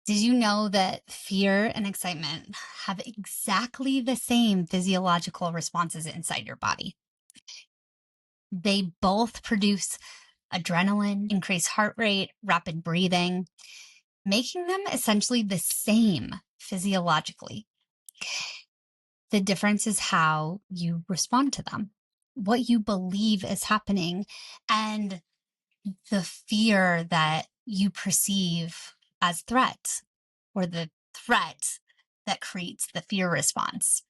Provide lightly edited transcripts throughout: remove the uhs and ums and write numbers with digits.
Did you know that fear and excitement have exactly the same physiological responses inside your body? They both produce adrenaline, increased heart rate, rapid breathing, making them essentially the same physiologically. The difference is how you respond to them, what you believe is happening, and the fear that you perceive as threat, or the threat that creates the fear response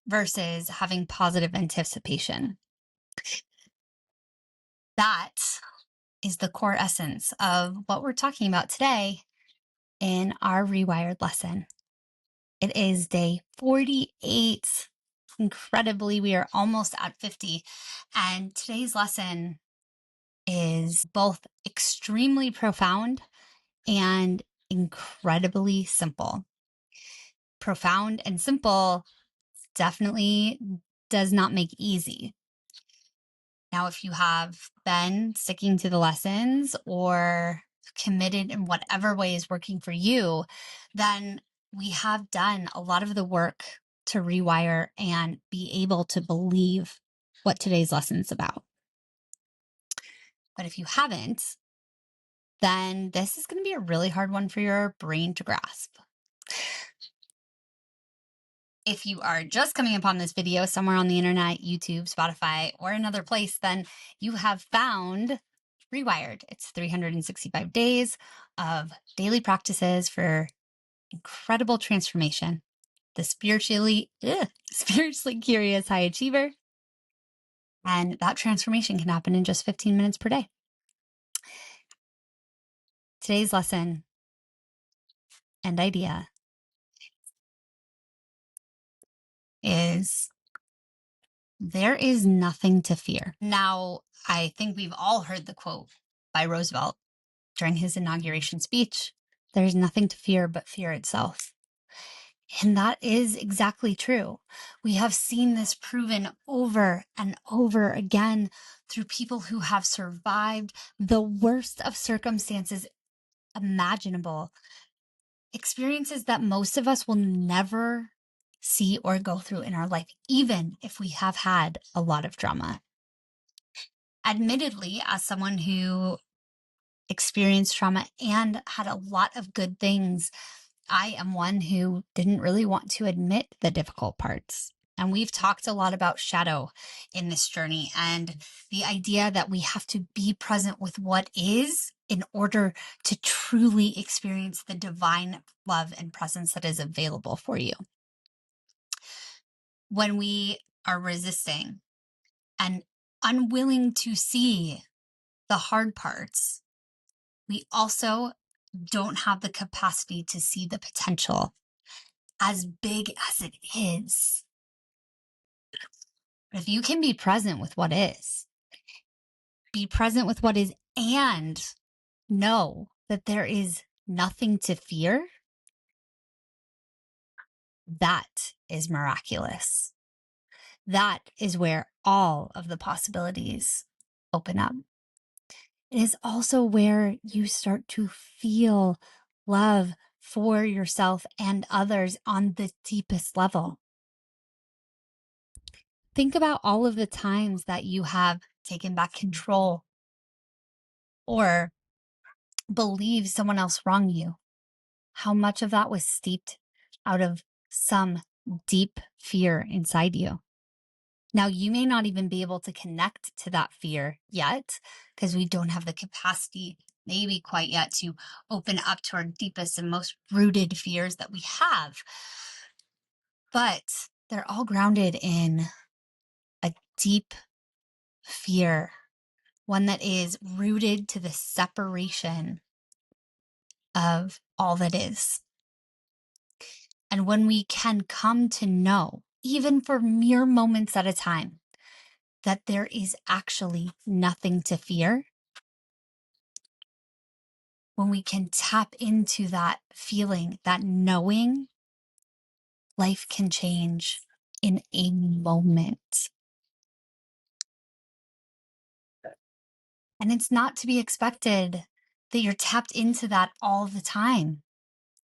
versus having positive anticipation. That is the core essence of what we're talking about today in our Rewired lesson. It is day 48. Incredibly, we are almost at 50. And today's lesson is both extremely profound and incredibly simple. Profound and simple definitely does not make easy. Now, if you have been sticking to the lessons or committed in whatever way is working for you, then we have done a lot of the work to rewire and be able to believe what today's lesson is about. But if you haven't, then this is going to be a really hard one for your brain to grasp. If you are just coming upon this video somewhere on the internet, YouTube, Spotify, or another place, then you have found Rewired. It's 365 days of daily practices for incredible transformation. The spiritually curious high achiever. And that transformation can happen in just 15 minutes per day. Today's lesson and idea is there is nothing to fear. Now, I think we've all heard the quote by Roosevelt during his inauguration speech. There's nothing to fear but fear itself. And that is exactly true. We have seen this proven over and over again through people who have survived the worst of circumstances imaginable, experiences that most of us will never see or go through in our life, even if we have had a lot of trauma. Admittedly, as someone who experienced trauma and had a lot of good things, I am one who didn't really want to admit the difficult parts. And we've talked a lot about shadow in this journey and the idea that we have to be present with what is in order to truly experience the divine love and presence that is available for you. When we are resisting and unwilling to see the hard parts, we also don't have the capacity to see the potential, as big as it is. But if you can be present with what is, be present with what is, and know that there is nothing to fear, that is miraculous. That is where all of the possibilities open up. It is also where you start to feel love for yourself and others on the deepest level. Think about all of the times that you have taken back control or believed someone else wronged you. How much of that was steeped out of some deep fear inside you. Now, you may not even be able to connect to that fear yet because we don't have the capacity, maybe quite yet, to open up to our deepest and most rooted fears that we have. But they're all grounded in a deep fear, one that is rooted to the separation of all that is. And when we can come to know, even for mere moments at a time, that there is actually nothing to fear, when we can tap into that feeling, that knowing, life can change in a moment. And it's not to be expected that you're tapped into that all the time.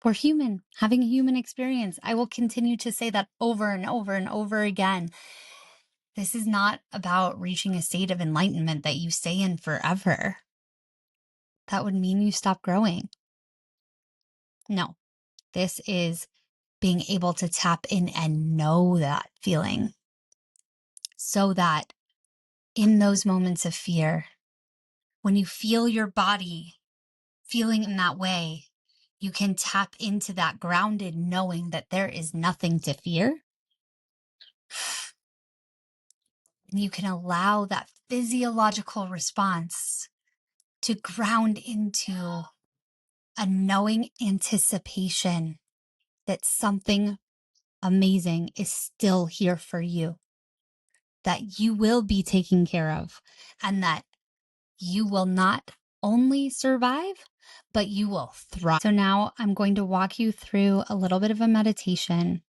We're human, having a human experience. I will continue to say that over and over and over again. This is not about reaching a state of enlightenment that you stay in forever. That would mean you stop growing. No, this is being able to tap in and know that feeling so that in those moments of fear, when you feel your body feeling in that way, you can tap into that grounded knowing that there is nothing to fear. And you can allow that physiological response to ground into a knowing anticipation that something amazing is still here for you, that you will be taken care of, and that you will not only survive, but you will thrive. So now I'm going to walk you through a little bit of a meditation.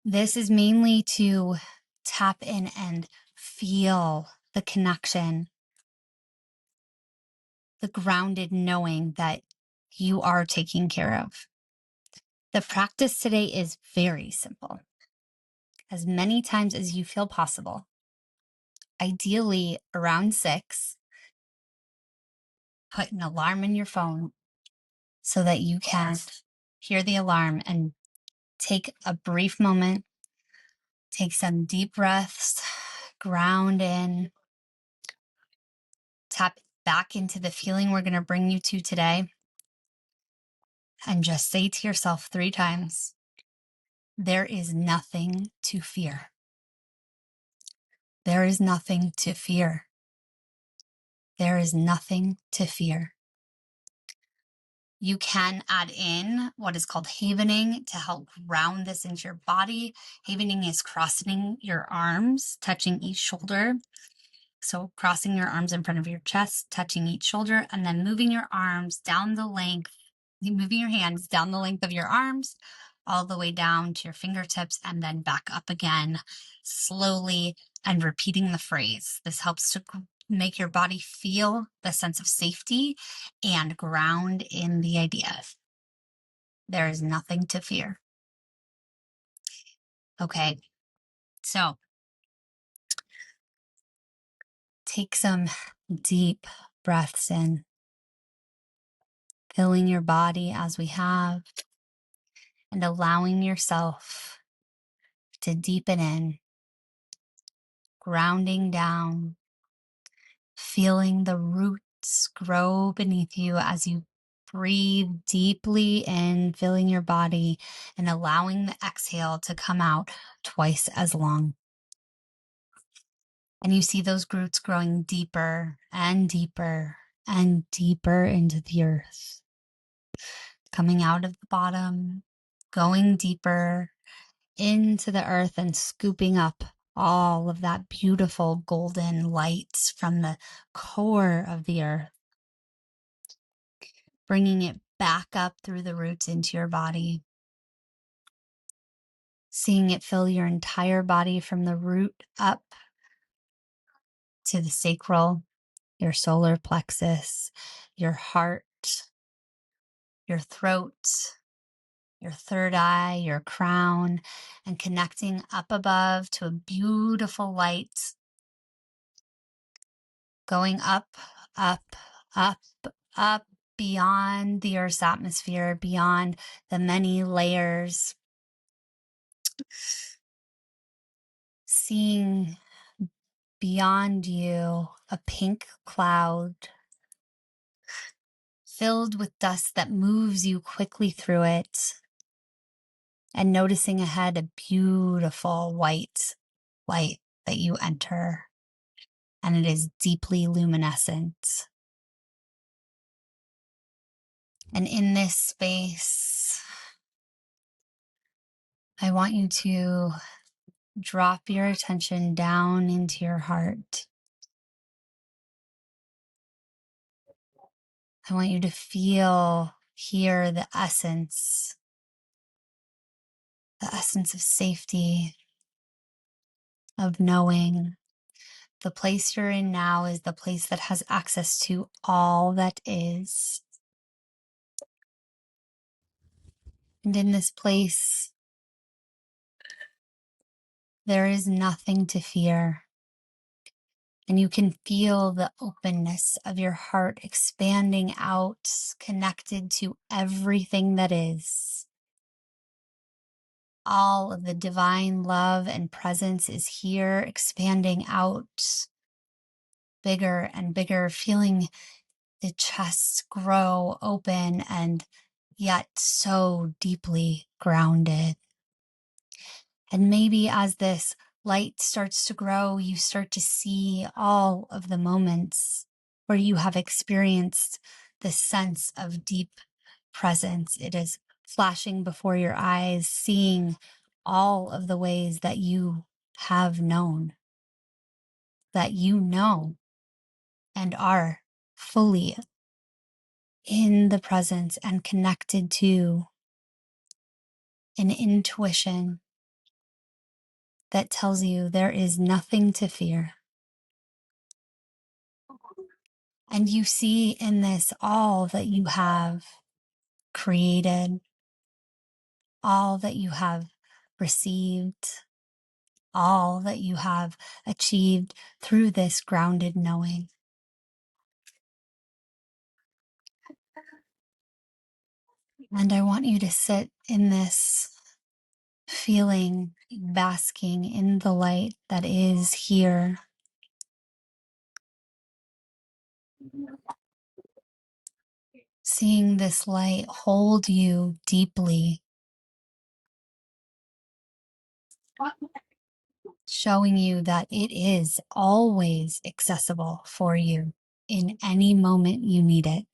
This is mainly to tap in and feel the connection, the grounded knowing that you are taken care of. The practice today is very simple. As many times as you feel possible, ideally around 6, put an alarm in your phone so that you can hear the alarm and take a brief moment, take some deep breaths, ground in, tap back into the feeling we're going to bring you to today, and just say to yourself 3 times, there is nothing to fear. There is nothing to fear. There is nothing to fear. You can add in what is called havening to help ground this into your body. Havening is crossing your arms, touching each shoulder. So crossing your arms in front of your chest, touching each shoulder, and then moving your arms down the length, moving your hands down the length of your arms, all the way down to your fingertips, and then back up again slowly, and repeating the phrase. This helps to make your body feel the sense of safety and ground in the idea. There is nothing to fear. Okay, so take some deep breaths in, filling your body as we have, and allowing yourself to deepen in, grounding down, feeling the roots grow beneath you as you breathe deeply in, filling your body, and allowing the exhale to come out twice as long. And you see those roots growing deeper and deeper and deeper into the earth, coming out of the bottom, going deeper into the earth and scooping up all of that beautiful golden light from the core of the earth, bringing it back up through the roots into your body, seeing it fill your entire body from the root up to the sacral, your solar plexus, your heart, your throat, your third eye, your crown, and connecting up above to a beautiful light, going up, up, up, up beyond the Earth's atmosphere, beyond the many layers, seeing beyond you a pink cloud filled with dust that moves you quickly through it, and noticing ahead a beautiful white light that you enter, and it is deeply luminescent. And in this space, I want you to drop your attention down into your heart. I want you to hear the essence of safety, of knowing. The place you're in now is the place that has access to all that is. And in this place, there is nothing to fear. And you can feel the openness of your heart expanding out, connected to everything that is. All of the divine love and presence is here, expanding out, bigger and bigger, feeling the chest grow open and yet so deeply grounded. And maybe as this light starts to grow, you start to see all of the moments where you have experienced this sense of deep presence. It is flashing before your eyes, seeing all of the ways that you have known, that you know and are fully in the presence and connected to an intuition that tells you there is nothing to fear. And you see in this all that you have created, all that you have received, all that you have achieved through this grounded knowing. And I want you to sit in this feeling, basking in the light that is here. Seeing this light hold you deeply, showing you that it is always accessible for you in any moment you need it.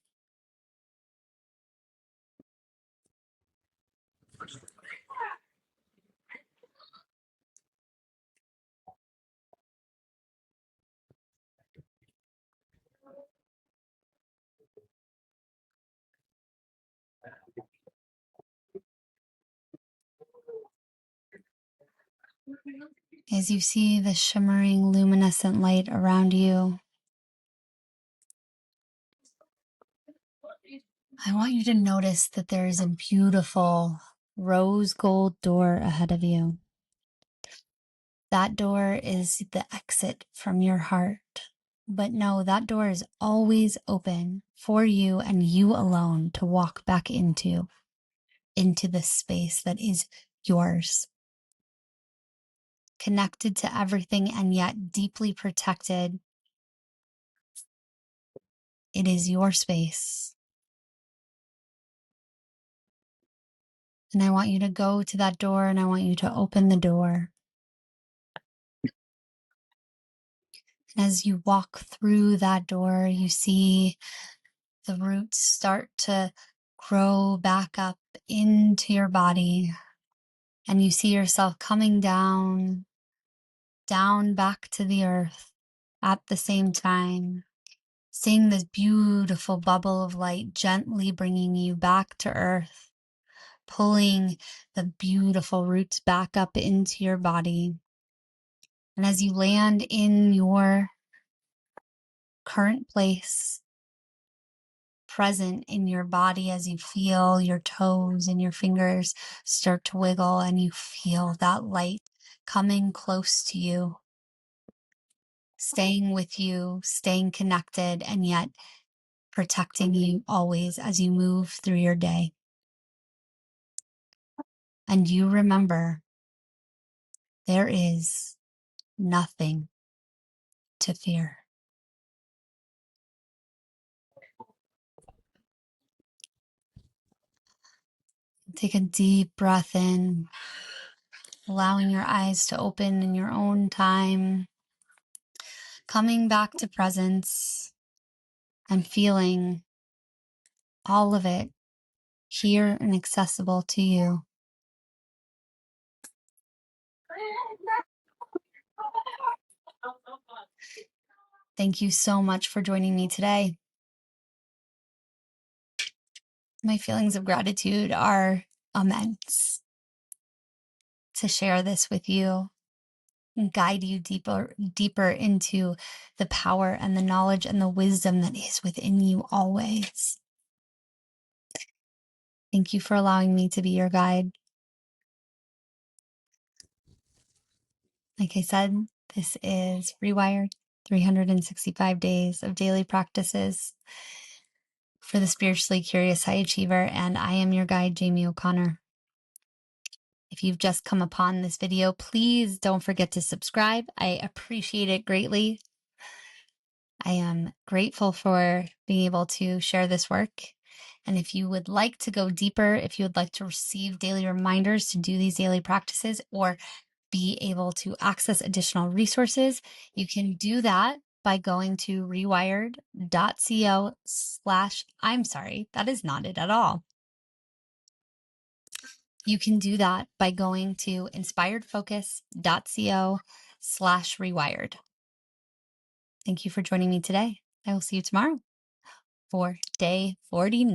As you see the shimmering luminescent light around you, I want you to notice that there is a beautiful rose gold door ahead of you. That door is the exit from your heart. But no, that door is always open for you and you alone to walk back into the space that is yours. Connected to everything and yet deeply protected. It is your space. And I want you to go to that door and I want you to open the door. And as you walk through that door, you see the roots start to grow back up into your body. And you see yourself coming down back to the earth at the same time. Seeing this beautiful bubble of light gently bringing you back to earth, pulling the beautiful roots back up into your body. And as you land in your current place, present in your body, as you feel your toes and your fingers start to wiggle and you feel that light coming close to you, staying with you, staying connected, and yet protecting you always as you move through your day. And you remember, there is nothing to fear. Take a deep breath in, allowing your eyes to open in your own time, coming back to presence and feeling all of it here and accessible to you. Thank you so much for joining me today. My feelings of gratitude are immense to share this with you and guide you deeper into the power and the knowledge and the wisdom that is within you always. Thank you for allowing me to be your guide. Like I said, this is Rewired, 365 days of daily practices for the spiritually curious high achiever, and I am your guide, Jamie O'Connor. If you've just come upon this video, please don't forget to subscribe. I appreciate it greatly. I am grateful for being able to share this work. And if you would like to go deeper, if you would like to receive daily reminders to do these daily practices or be able to access additional resources, you can do that by going to rewired.co/ I'm sorry, that is not it at all. You can do that by going to inspiredfocus.co/rewired. Thank you for joining me today. I will see you tomorrow for day 49.